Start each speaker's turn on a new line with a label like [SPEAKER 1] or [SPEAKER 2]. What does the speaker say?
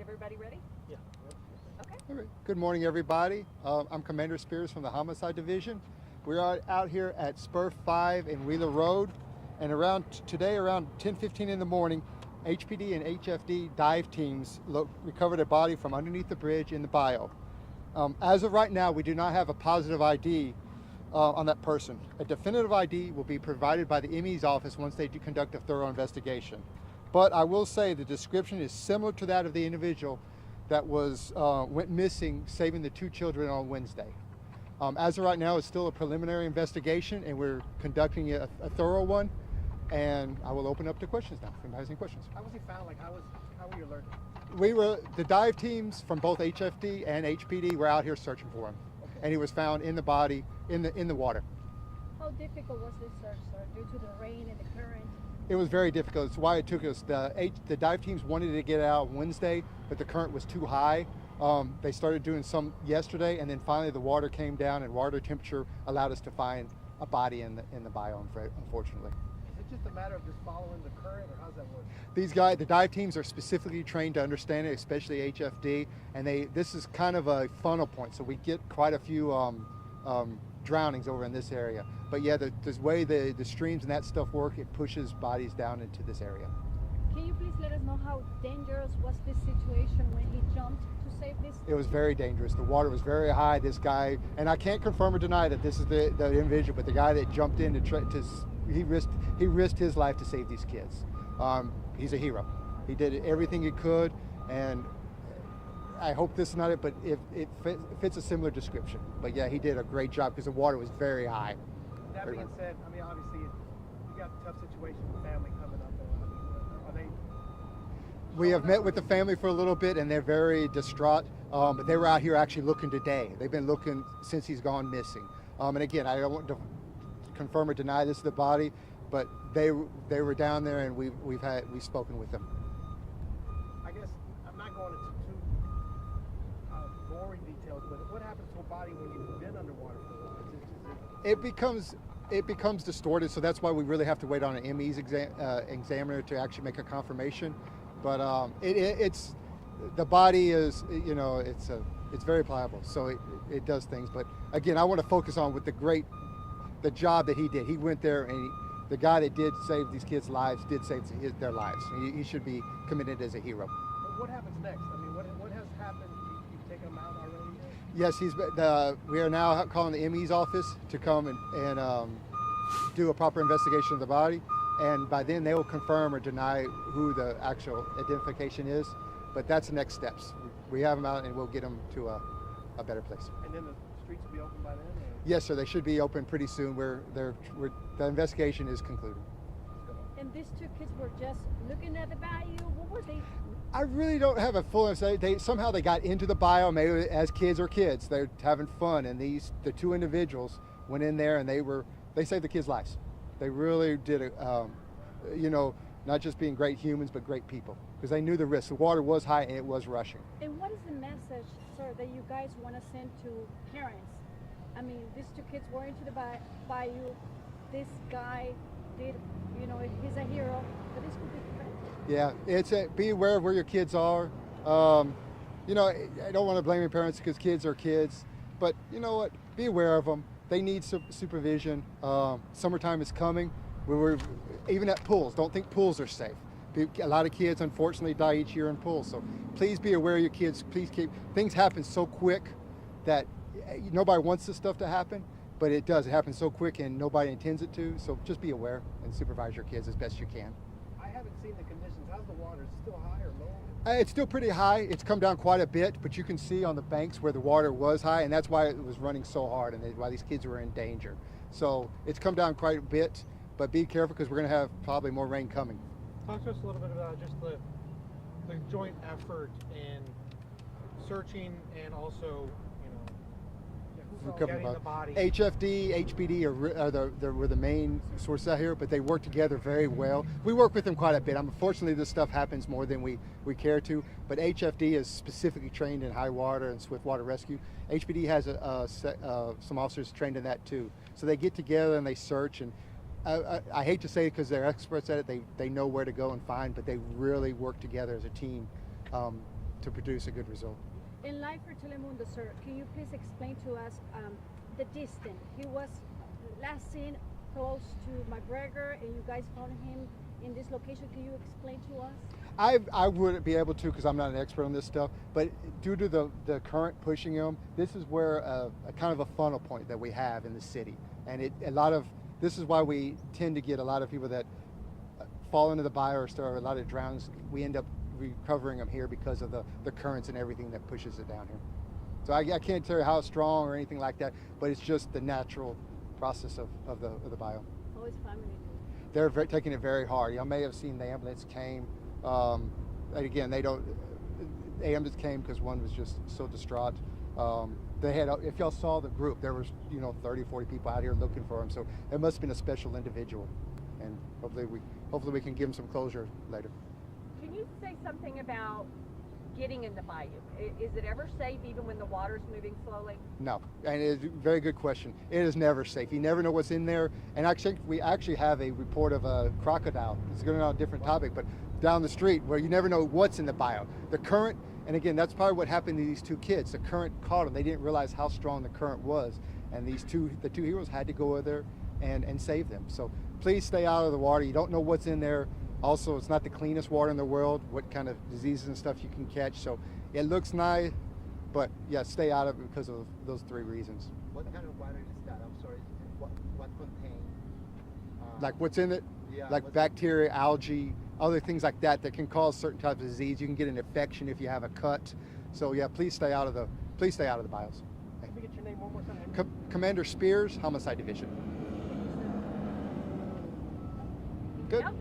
[SPEAKER 1] Everybody ready?
[SPEAKER 2] Yeah.
[SPEAKER 1] Okay.
[SPEAKER 3] All right. Good morning, everybody. I'm Commander Spears from the Homicide Division. We're out here at Spur 5 in Wheeler Road, and today around 10:15 in the morning, HPD and HFD dive teams recovered a body from underneath the bridge in the Bayou. As of right now, we do not have a positive ID on that person. A definitive ID will be provided by the ME's office once they do conduct a thorough investigation. But I will say the description is similar to that of the individual that went missing, saving the 2 children on Wednesday. As of right now, it's still a preliminary investigation, and we're conducting a thorough one. And I will open up to questions now. If anybody has any questions.
[SPEAKER 2] How was he found? Like, how were you alerted?
[SPEAKER 3] The dive teams from both HFD and HPD were out here searching for him,
[SPEAKER 2] Okay.
[SPEAKER 3] and he was found in the body in the water.
[SPEAKER 1] How difficult was this search, sir, due to the rain and the current?
[SPEAKER 3] It was very difficult. It's why it took us. The dive teams wanted to get out Wednesday, but the current was too high. They started doing some yesterday, and then finally the water came down, and water temperature allowed us to find a body in the bayou. Unfortunately,
[SPEAKER 2] Is it just a matter of just following the current, or how's that work?
[SPEAKER 3] the dive teams are specifically trained to understand it, especially HFD, and this is kind of a funnel point, so we get quite a few drownings over in this area. But yeah, the way the streams and that stuff work, it pushes bodies down into this area.
[SPEAKER 1] Can you please let us know how dangerous was this situation when he jumped to save this?
[SPEAKER 3] It was very dangerous. The water was very high. This guy, and I can't confirm or deny that this is the individual, but the guy that jumped in he risked his life to save these kids. He's a hero. He did everything he could, and I hope this is not it, but it fits a similar description. But yeah, he did a great job because the water was very high.
[SPEAKER 2] That being said, I mean, obviously, you got a tough situation with family coming up. Are they?
[SPEAKER 3] We have met with the family for a little bit, and they're very distraught. But they were out here actually looking today. They've been looking since he's gone missing. And again, I don't want to confirm or deny this is the body, but they were down there, and we've spoken with them.
[SPEAKER 2] I guess I'm not going into too boring details, but what happens to a body when you've been underwater for a while?
[SPEAKER 3] It becomes distorted, so that's why we really have to wait on an ME's examiner to actually make a confirmation. But the body is, it's very pliable, so it does things. But again, I want to focus on with the job that he did. He went there, and the guy that did save these kids' lives did save their lives. He should be commended as a hero.
[SPEAKER 2] But what happens next? I mean, what has happened? You've taken him out already?
[SPEAKER 3] Yes, we are now calling the ME's office to come and do a proper investigation of the body, and by then they will confirm or deny who the actual identification is. But that's the next steps. We have them out, and we'll get them to a better place.
[SPEAKER 2] And then the streets will be open by then? Or?
[SPEAKER 3] Yes, sir. They should be open pretty soon. The investigation is concluded.
[SPEAKER 1] And these 2 kids were just looking at the bayou. What were they?
[SPEAKER 3] I really don't have a full understanding. Somehow they got into the bayou, maybe as kids or kids. They're having fun, and the 2 individuals went in there, and they saved the kids' lives. They really did it. Not just being great humans, but great people, because they knew the risk. The water was high, and it was rushing.
[SPEAKER 1] And what is the message, sir, that you guys want to send to parents? I mean, these 2 kids were into the bayou. This guy did, he's a hero, but this could be different.
[SPEAKER 3] Yeah, be aware of where your kids are. I don't want to blame your parents because kids are kids, but you know what? Be aware of them. They need supervision. Summertime is coming. Even at pools, don't think pools are safe. A lot of kids, unfortunately, die each year in pools. So please be aware of your kids. Please things happen so quick that nobody wants this stuff to happen, but it does. It happens so quick, and nobody intends it to. So just be aware and supervise your kids as best you can.
[SPEAKER 2] I haven't seen the conditions. How's the water? Is it still high or low?
[SPEAKER 3] It's still pretty high. It's come down quite a bit, but you can see on the banks where the water was high, and that's why it was running so hard, and why these kids were in danger. So it's come down quite a bit, but be careful because we're going to have probably more rain coming.
[SPEAKER 4] Talk to us a little bit about just the joint effort in searching and also, getting the body.
[SPEAKER 3] HFD, HPD were the main sources out here, but they work together very well. We work with them quite a bit. Unfortunately, this stuff happens more than we care to, but HFD is specifically trained in high water and swift water rescue. HPD has some officers trained in that too. So they get together and they search, and I hate to say it because they're experts at it, they know where to go and find, but they really work together as a team to produce a good result.
[SPEAKER 1] In Live for Telemundo, sir, can you please explain to us the distance? He was last seen close to McGregor, and you guys found him in this location. Can you explain to us?
[SPEAKER 3] I wouldn't be able to because I'm not an expert on this stuff, but due to the current pushing him, this is where a kind of a funnel point that we have in the city. And this is why we tend to get a lot of people that fall into the bayou or a lot of drowns. We end up recovering them here because of the currents and everything that pushes it down here. So I can't tell you how strong or anything like that, but it's just the natural process of the bayou.
[SPEAKER 1] How is family doing?
[SPEAKER 3] They're taking it very hard. Y'all may have seen the ambulance came. And again, the ambulance came because one was just so distraught. They had, if y'all saw the group, there was 30, 40 people out here looking for him. So it must have been a special individual, and hopefully we can give him some closure later.
[SPEAKER 5] Can you say something about getting in the bayou? Is it ever safe even when the water's moving slowly?
[SPEAKER 3] No, and it's a very good question. It is never safe. You never know what's in there. And actually, we actually have a report of a crocodile. It's going on a different topic, but down the street where you never know what's in the bayou. The current, and again, that's probably what happened to these two kids. The current caught them. They didn't realize how strong the current was, and the two heroes had to go over there and save them. So please stay out of the water. You don't know what's in there. Also, it's not the cleanest water in the world, what kind of diseases and stuff you can catch. So it looks nice, but yeah, stay out of it because of those 3 reasons.
[SPEAKER 2] What kind of water is that? I'm sorry. What contains?
[SPEAKER 3] Like what's in it?
[SPEAKER 2] Yeah,
[SPEAKER 3] like bacteria, algae, other things like that can cause certain types of disease. You can get an infection if you have a cut. So yeah, please stay out of the bayous.
[SPEAKER 2] Let me get your name one more time.
[SPEAKER 3] Commander Spears, Homicide Division. Good.
[SPEAKER 5] Yep.